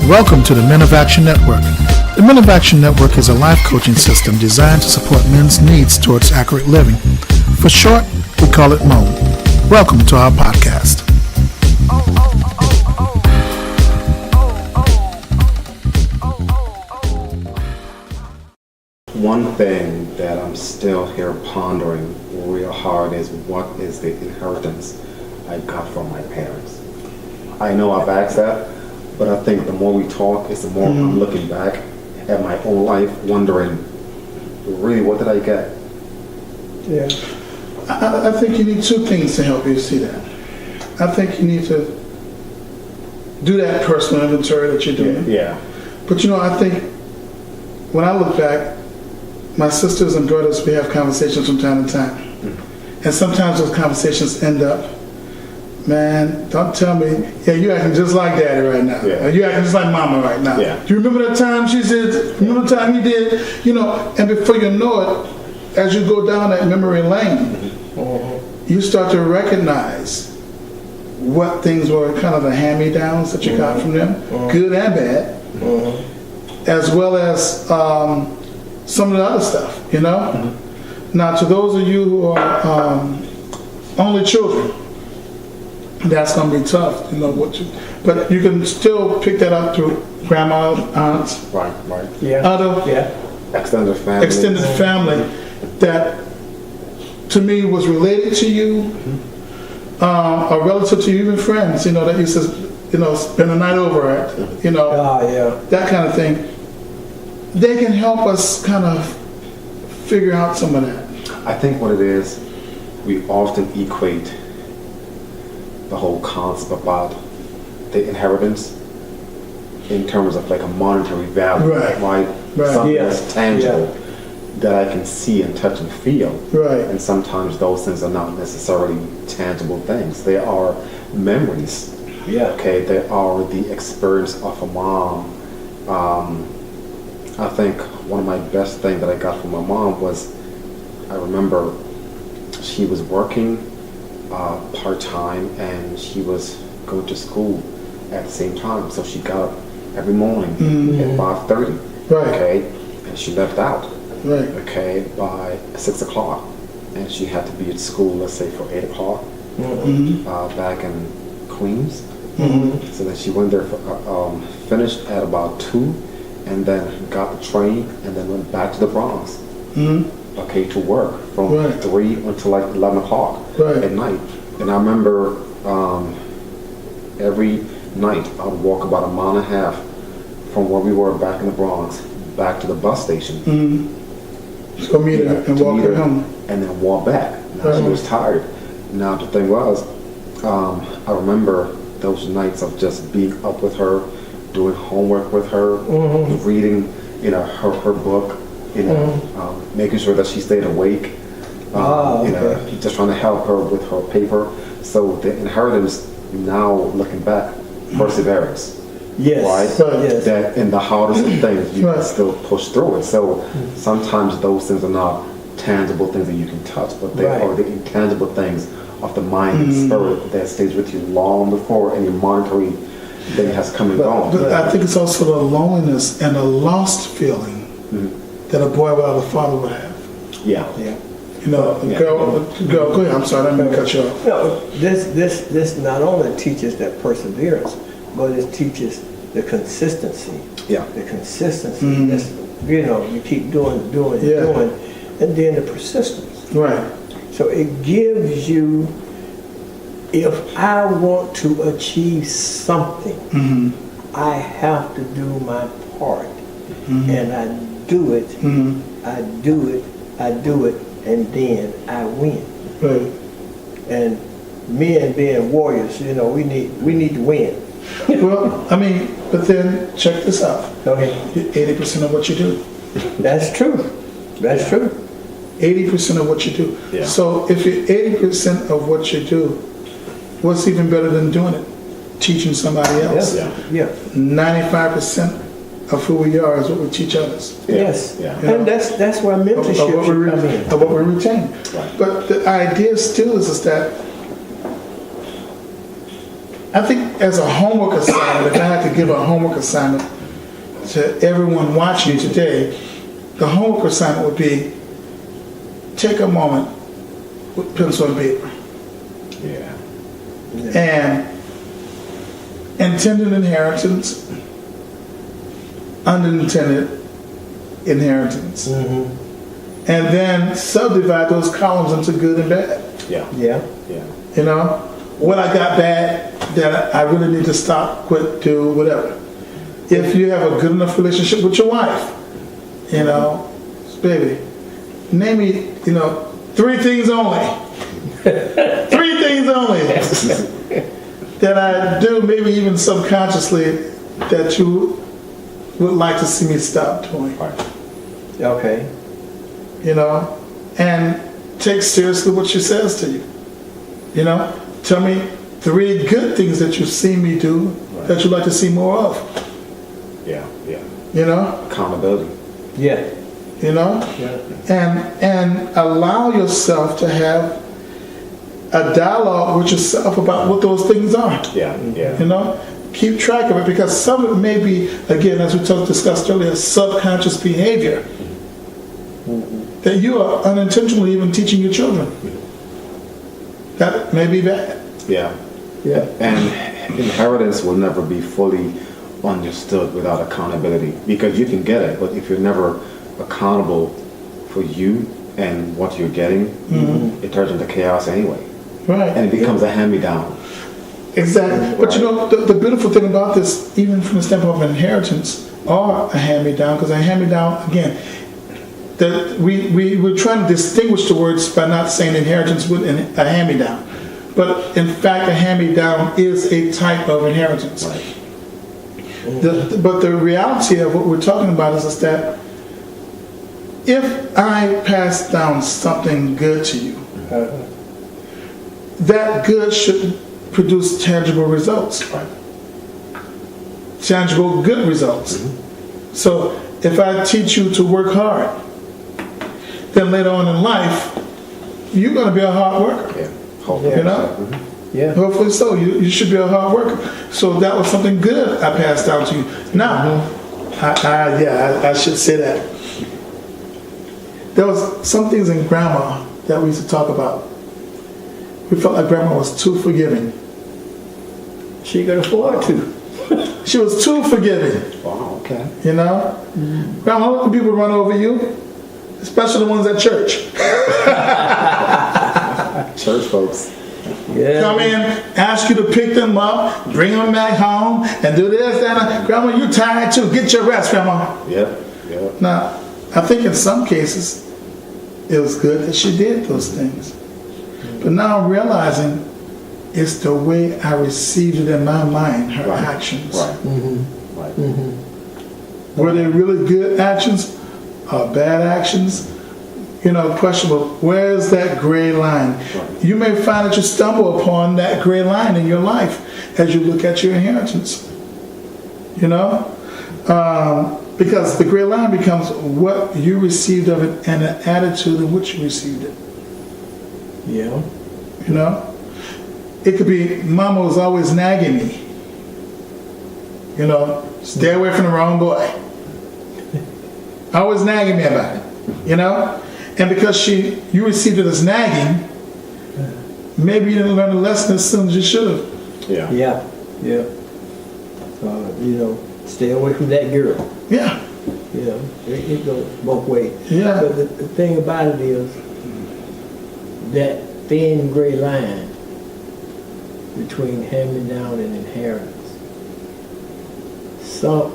Welcome to the Men of Action Network. The Men of Action Network is a life coaching system designed to support men's needs towards accurate living. For short, we call it MOAN. Welcome to our podcast. One thing that I'm still here pondering real hard is what is the inheritance I got from my parents. I know I've asked that, but I think the more we talk, it's the more I'm looking back at my own life, wondering, really, what did I get? Yeah. I think you need two things to help you see that. I think you need to do that personal inventory that you're doing. Yeah. But I think when I look back, my sisters and brothers, we have conversations from time to time. And sometimes those conversations end up, man, don't tell me, yeah, you're acting just like daddy right now. Yeah. Or you're acting just like mama right now. Yeah. Do you remember that time she said, remember the time he did? And before you know it, as you go down that memory lane, you start to recognize what things were kind of the hand-me-downs that you got from them, good and bad, as well as some of the other stuff, Now, to those of you who are only children, that's going to be tough, but you can still pick that up through grandma, aunts, Right. other Extended family that, to me, was related to you, or relative to you, even friends, that used to, spend a night over at, that kind of thing. They can help us kind of figure out some of that. I think what it is, we often equate the whole concept about the inheritance in terms of like a monetary value, right? Something that's tangible that I can see and touch and feel. Right. And sometimes those things are not necessarily tangible things. They are memories. Yeah. Okay, they are the experience of a mom. I think one of my best things that I got from my mom was, I remember she was working part-time and she was going to school at the same time. So she got up every morning at 5:30. Right. Okay, and she left out. Right. Okay, by 6 o'clock. And she had to be at school, let's say, for 8 o'clock back in Queens. So then she went there, finished at about 2, and then got the train and then went back to the Bronx. Okay, to work from 3 until like 11 o'clock at night. And I remember every night I would walk about 1.5 miles from where we were back in the Bronx back to the bus station. So meet her and walk her home. And then walk back. Now she was tired. Now the thing was, I remember those nights of just being up with her, doing homework with her, reading, her book, making sure that she stayed awake, just trying to help her with her paper. So the inheritance, now looking back, perseverance. Yes. Right? Yes. That in the hardest of things, you can still push through it. So sometimes those things are not tangible things that you can touch, but they are the intangible things of the mind and spirit that stays with you long before any monetary thing has come and gone. But I think it's also the loneliness and the lost feeling that a boy without a father would have. Yeah. Girl, go ahead. I'm sorry, I didn't mean to cut you off. No, this not only teaches that perseverance, but it teaches the consistency. Yeah. The consistency. That's, you keep doing, and then the persistence. Right. So it gives you, if I want to achieve something, I have to do my part. And I do it, I do it, and then I win. Right. And men being warriors, we need to win. Well, but then check this out. Okay. 80% of what you do. That's true. That's true. 80% of what you do. Yeah. So if you're 80% of what you do, what's even better than doing it? Teaching somebody else. Yeah. 95% of who we are is what we teach others. Yes. And that's where mentorship should come in. Of what we retain. Right. But the idea still is that I think as a homework assignment, if I had to give a homework assignment to everyone watching today, the homework assignment would be take a moment with pencil and paper Yeah. and intended inheritance, unintended inheritance, and then subdivide those columns into good and bad. Yeah. Yeah. Yeah. You know, what I got bad that I really need to stop, quit, do, whatever. If you have a good enough relationship with your wife, you know, baby, name me, you know, 3 things only. 3 things only that I do, maybe even subconsciously, that you would like to see me stop doing. Okay. You know, and take seriously what she says to you. You know, tell me 3 good things that you see me do that you'd like to see more of. Yeah. Yeah. You know, Accountability. Yeah. you know, Yeah. and allow yourself to have a dialogue with yourself about what those things are. Yeah. Yeah. You know, keep track of it, because some of it may be, again, as we discussed earlier, subconscious behavior that you are unintentionally even teaching your children. That may be bad. Yeah. Yeah. And inheritance will never be fully understood without accountability, because you can get it, but if you're never accountable for you and what you're getting, it turns into chaos anyway, Right. and it becomes a hand-me-down. Exactly. But you know, the beautiful thing about this, even from the standpoint of inheritance, or a hand-me-down, because a hand-me-down, again, that we're trying to distinguish the words by not saying inheritance with a hand-me-down. But in fact, a hand-me-down is a type of inheritance. Right. But the reality of what we're talking about is that if I pass down something good to you, that good should produce tangible results. Right. Tangible good results. So if I teach you to work hard, then later on in life, you're going to be a hard worker. Yeah. Hopefully. You know? Yeah. Hopefully so. You should be a hard worker. So that was something good I passed down to you. Now, I should say that. There was some things in Grandma that we used to talk about. We felt like Grandma was too forgiving. She could afford to. She was too forgiving. Wow. Okay. You know? Grandma, let people run over you, especially the ones at church. Church folks. Yeah. Come in, ask you to pick them up, bring them back home, and do this, that. Grandma, you tired too. Get your rest, Grandma. Yep. Yep. Now, I think in some cases, it was good that she did those things. But now I'm realizing it's the way I received it in my mind, her Right. actions. Right. Right. Were they really good actions or bad actions? You know, questionable. Where's that gray line? Right. You may find that you stumble upon that gray line in your life as you look at your inheritance. You know? Because the gray line becomes what you received of it and the attitude in which you received it. Yeah. You know? It could be, Mama was always nagging me. You know, stay away from the wrong boy. Always nagging me about it. You know? And because you received it as nagging, maybe you didn't learn the lesson as soon as you should have. Yeah. Yeah. Yeah. You know, stay away from that girl. Yeah. You know, it goes both ways. Yeah. But the thing about it is that thin gray line between hand-me-down and inheritance. Some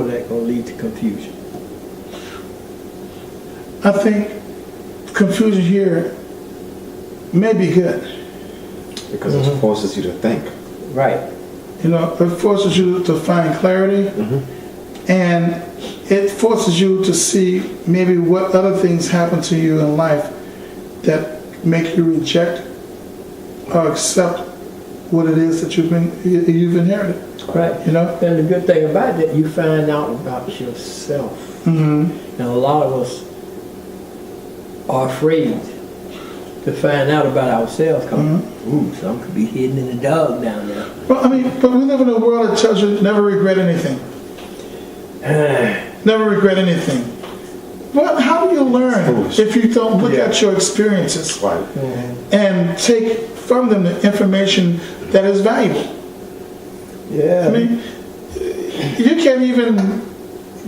of that gonna lead to confusion. I think confusion here may be good. Because it forces you to think. Right. You know, it forces you to find clarity, and it forces you to see maybe what other things happen to you in life that make you reject or accept what it is that you've inherited. Right. You know? And the good thing about that, you find out about yourself. And a lot of us are afraid to find out about ourselves. Ooh, some could be hidden in the dog down there. Well, I mean, but we live in a world that tells you never regret anything. Never regret anything. Well, how do you learn if you don't look at your experiences Right. and take from them the information that is valuable? Yeah. I mean, you can't even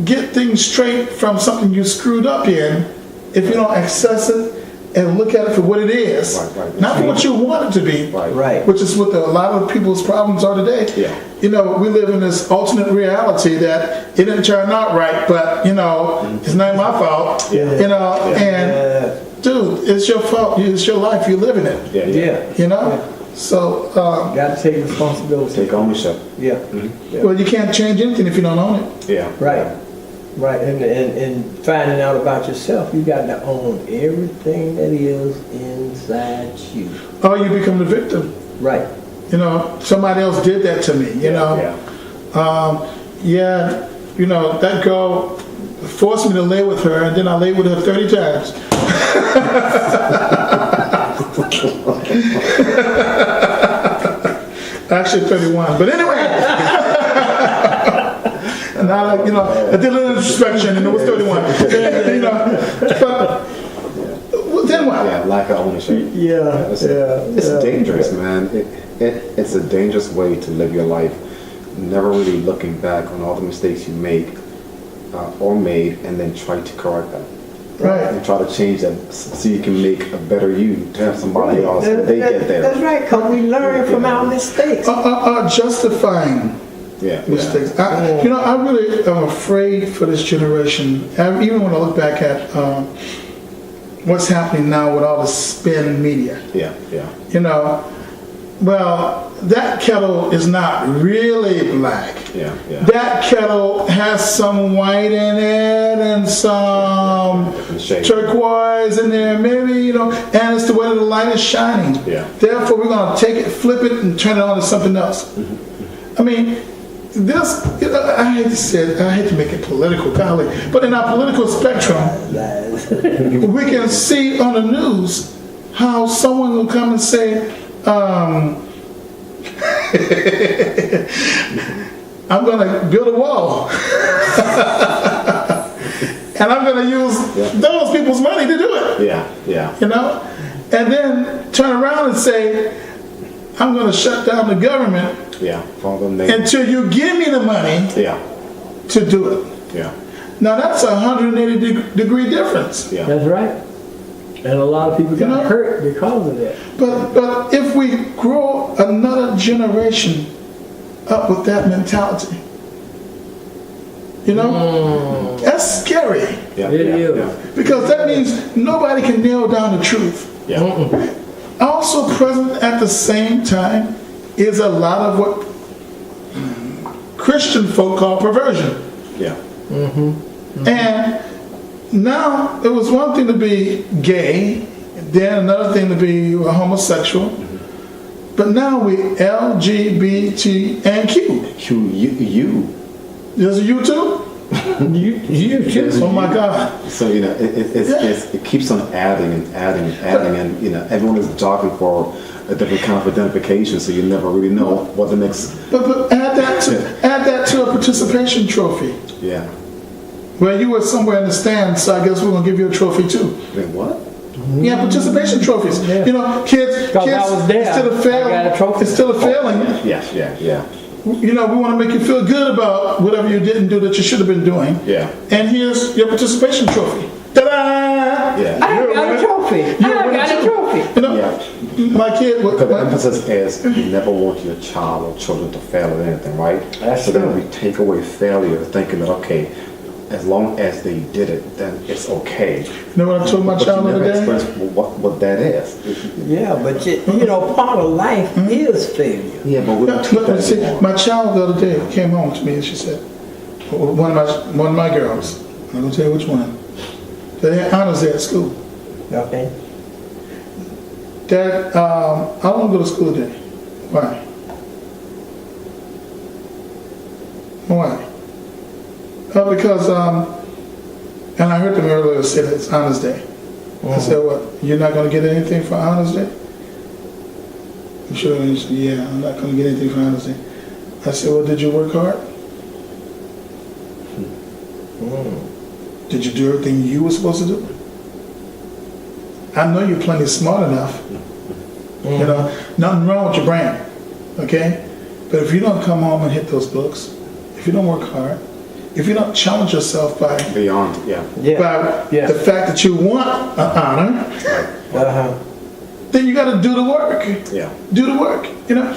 get things straight from something you screwed up in if you don't access it and look at it for what it is, Right. not for what you want it to be, Right. which is what a lot of people's problems are today. Yeah. You know, we live in this alternate reality that it didn't turn out right, but, you know, it's not my fault. Yeah. You know, and dude, it's your fault. It's your life. You're living it. Yeah. You know? So, Got to take responsibility. Take ownership. Yeah. well, you can't change anything if you don't own it. Yeah. Right. Right. And finding out about yourself, you got to own everything that is inside you. Or you become the victim. Right. You know, somebody else did that to me, you know. You know, that girl forced me to lay with her, and then I laid with her 30 times. Actually 31, but anyway. And I, you know, I did a little introspection, and it was 31. And, you know, but then what? Yeah, lack of ownership. It's Dangerous, man. It's a dangerous way to live your life. Never really looking back on all the mistakes you make or made, and then try to correct them. Right. And try to change them so you can make a better you to have somebody else when they get there. That's right, because we learn from our mistakes. Justifying mistakes. You know, I really am afraid for this generation. Even when I look back at what's happening now with all the spin media. Yeah. You know, well, that kettle is not really black. Yeah. That kettle has some white in it and some turquoise in there, maybe, you know, and it's the way that the light is shining. Yeah. Therefore, we're going to take it, flip it, and turn it on to something else. I mean, this, you know, I hate to say it, I hate to make it political, golly, but in our political spectrum, we can see on the news how someone will come and say, I'm going to build a wall. And I'm going to use those people's money to do it. Yeah. You know? And then turn around and say, I'm going to shut down the government until you give me the money to do it. Yeah. Now that's a 180-degree difference. Yeah. That's right. And a lot of people got hurt because of that. But if we grow another generation up with that mentality, you know, that's scary. Yeah. It is. Because that means nobody can nail down the truth. Yeah. Also present at the same time is a lot of what Christian folk call perversion. Yeah. And now it was one thing to be gay, then another thing to be homosexual, but now we LGBT and Q. You. There's a U too? You too. Oh my God. So, you know, it keeps on adding, and, you know, everyone is jogging for a different kind of identification, so you never really know what the next... But add that to a participation trophy. Yeah. Well, you were somewhere in the stands, so I guess we're going to give you a trophy too. Wait, what? Yeah, participation trophies. Yeah. You know, kids I was there. instead of failing, I got a trophy. instead of failing, Yeah. you know, we want to make you feel good about whatever you didn't do that you should have been doing. Yeah. And here's your participation trophy. Ta-da! Yeah. I got a trophy. You know, my kid. Because the emphasis is you never want your child or children to fail at anything, right? That's so then true. we take away failure, thinking that, okay, as long as they did it, then it's okay. You know what I told my But child you the never other day? express what that is. Yeah, but you know, part of life is failure. Yeah, but we don't teach that See, anymore. my child the other day came home to me and she said, one of my girls, I'm going to tell you which one, they had honors there at school. Okay. Dad, I don't want to go to school today. Why? Because, and I heard them earlier say that it's honors day. I said, what, you're not going to get anything for Honors Day? You sure? He said, yeah, I'm not going to get anything for Honors Day. I said, well, did you work hard? Did you do everything you were supposed to do? I know you're plenty smart enough. You know, nothing wrong with your brain, okay? But if you don't come home and hit those books, if you don't work hard, if you don't challenge yourself by Beyond, by the fact that you want an honor, then you got to do the work. Yeah. Do the work. You know,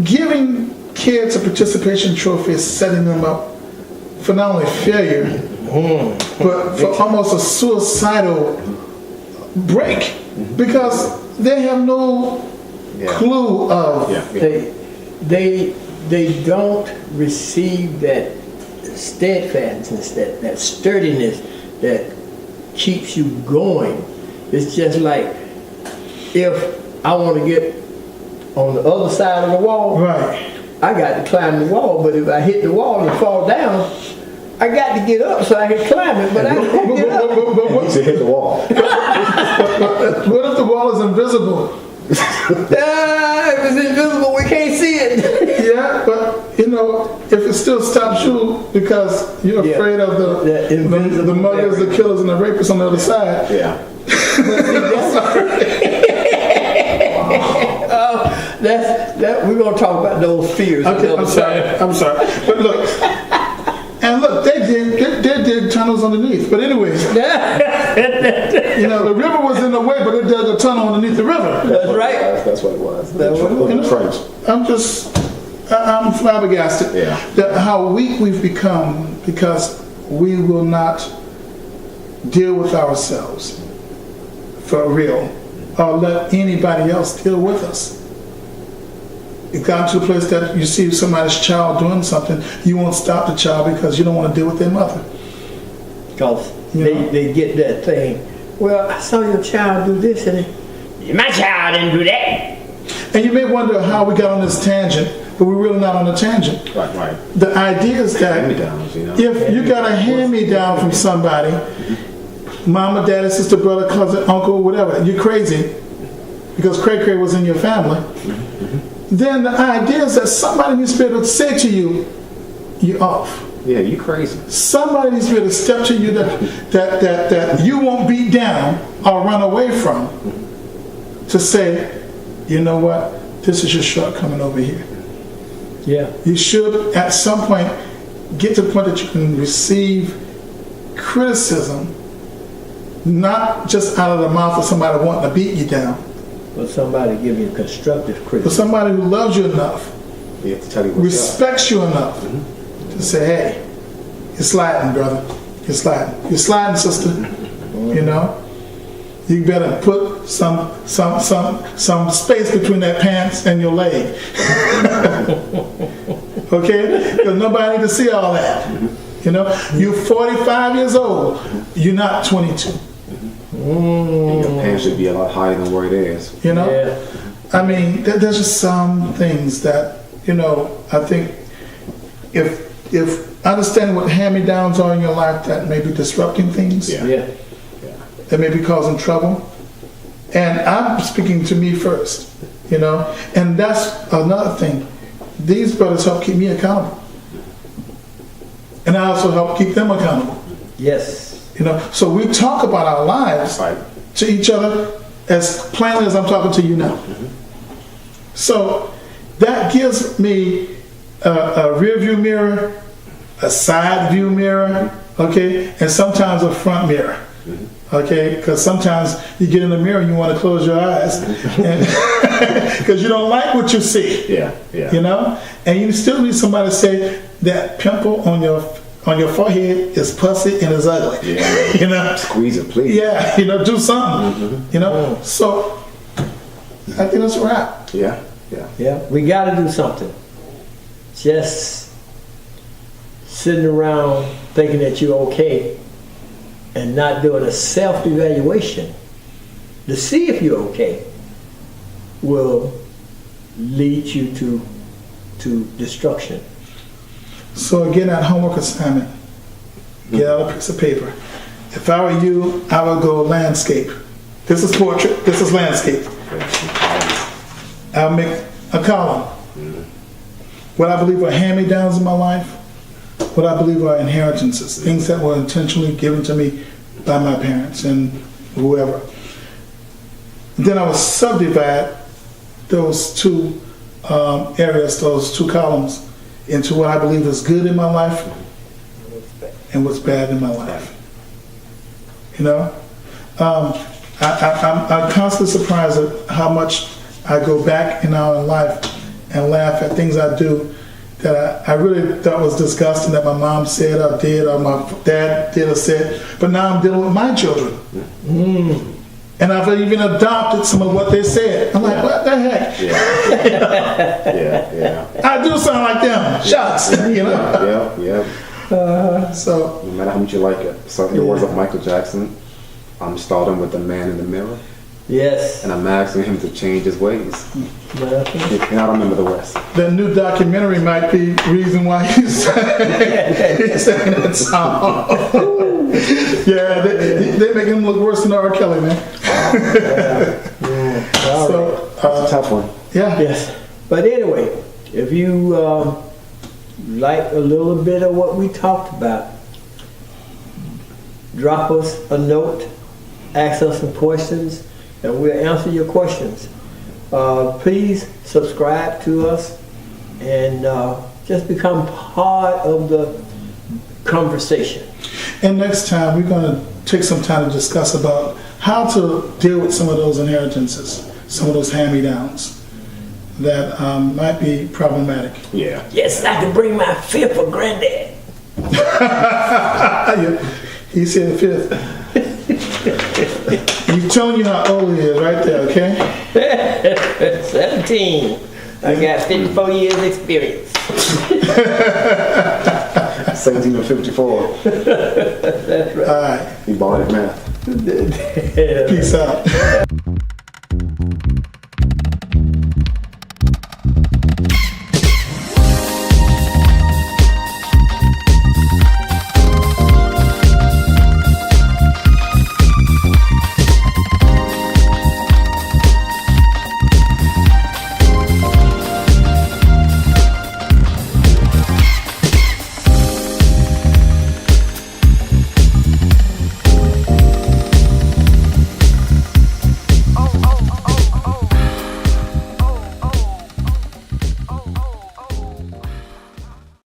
giving kids a participation trophy is setting them up for not only failure, but for almost a suicidal break, because they have no clue of. They don't receive that steadfastness, that sturdiness that keeps you going. It's just like, if I want to get on the other side of the wall, Right. I got to climb the wall. But if I hit the wall and fall down, I got to get up so I can climb it. But I can't get up. You should hit the wall. What if the wall is invisible? If it's invisible, we can't see it. Yeah, but you know, if it still stops you because you're afraid of the muggers, the killers, and the rapists on the other side. Yeah. We're gonna talk about those fears. Okay, I'm sorry. But look, they did tunnels underneath. But anyways, you know, the river was in the way, but it dug a tunnel underneath the river. That's right. That's what it was. I'm flabbergasted that how weak we've become because we will not deal with ourselves for real or let anybody else deal with us. It got to the place that you see somebody's child doing something, you won't stop the child because you don't want to deal with their mother. Because they get that thing. Well, I saw your child do this, and my child didn't do that. And you may wonder how we got on this tangent, but we're really not on a tangent. Right. The idea is that if you got a hand-me-down from somebody, mama, daddy, sister, brother, cousin, uncle, whatever, you're crazy because cray-cray was in your family, then the idea is that somebody needs to be able to say to you, you're off. Yeah, you crazy. Somebody needs to be able to step to you that you won't beat down or run away from, to say, you know what, this is your shortcoming over here. Yeah. You should at some point get to the point that you can receive criticism, not just out of the mouth of somebody wanting to beat you down, but somebody give you constructive criticism. but somebody who loves you enough, You have to tell you what's respects you enough to say, hey, you're sliding, brother. You're sliding. You're sliding, sister. You know? You better put some space between that pants and your leg. Okay? Because nobody needs to see all that. You know? You're 45 years old. You're not 22. And your pants should be a lot higher than where it is. You know? Yeah. I mean, there's just some things that, you know, I think if understanding what hand-me-downs are in your life that may be disrupting things, that may be causing trouble, and I'm speaking to me first, you know, and that's another thing. These brothers help keep me accountable, and I also help keep them accountable. Yes. You know, so we talk about our lives to each other as plainly as I'm talking to you now. So that gives me a rear view mirror, a side view mirror, okay, and sometimes a front mirror, okay, because sometimes you get in the mirror and you want to close your eyes because you don't like what you see. You know, and you still need somebody to say that pimple on your forehead is pussy and is ugly. You know, squeeze it, please. Yeah, you know, do something. You know, so I think that's a wrap. Yeah, we got to do something. Just sitting around thinking that you're okay and not doing a self-evaluation to see if you're okay will lead you to destruction. So again, that homework assignment, get out a piece of paper If I were you, I would go landscape. This is portrait, this is landscape. I'll make a column. What I believe are hand-me-downs in my life, what I believe are inheritances, things that were intentionally given to me by my parents and whoever. Then I would subdivide those two areas, those two columns, into what I believe is good in my life and what's bad in my life. You know? I'm constantly surprised at how much I go back in our life and laugh at things I do that I really thought was disgusting that my mom said or did or my dad did or said, but now I'm dealing with my children. And I've even adopted some of what they said. I'm like, what the heck? Yeah. I do sound like them. Shucks. You know? Yeah. So, No matter how much you like it. So in the words of Michael Jackson, I'm starting with the man in the mirror, Yes. and I'm asking him to change his ways. And I don't remember the rest. the new documentary might be reason why he's sang that song. Yeah, they make him look worse than R. Kelly, man. So, That's a tough one. yeah. Yes. But anyway, if you like a little bit of what we talked about, drop us a note, ask us some questions, and we'll answer your questions. Please subscribe to us and just become part of the conversation. And next time, we're going to take some time to discuss about how to deal with some of those inheritances, some of those hand-me-downs that might be problematic. Yeah. Yes, I can bring my fifth for granddad. He said fifth. He's telling you how old he is right there, okay? 17. I got 54 years experience. 1754. That's right. All right. He bought it math. Peace out.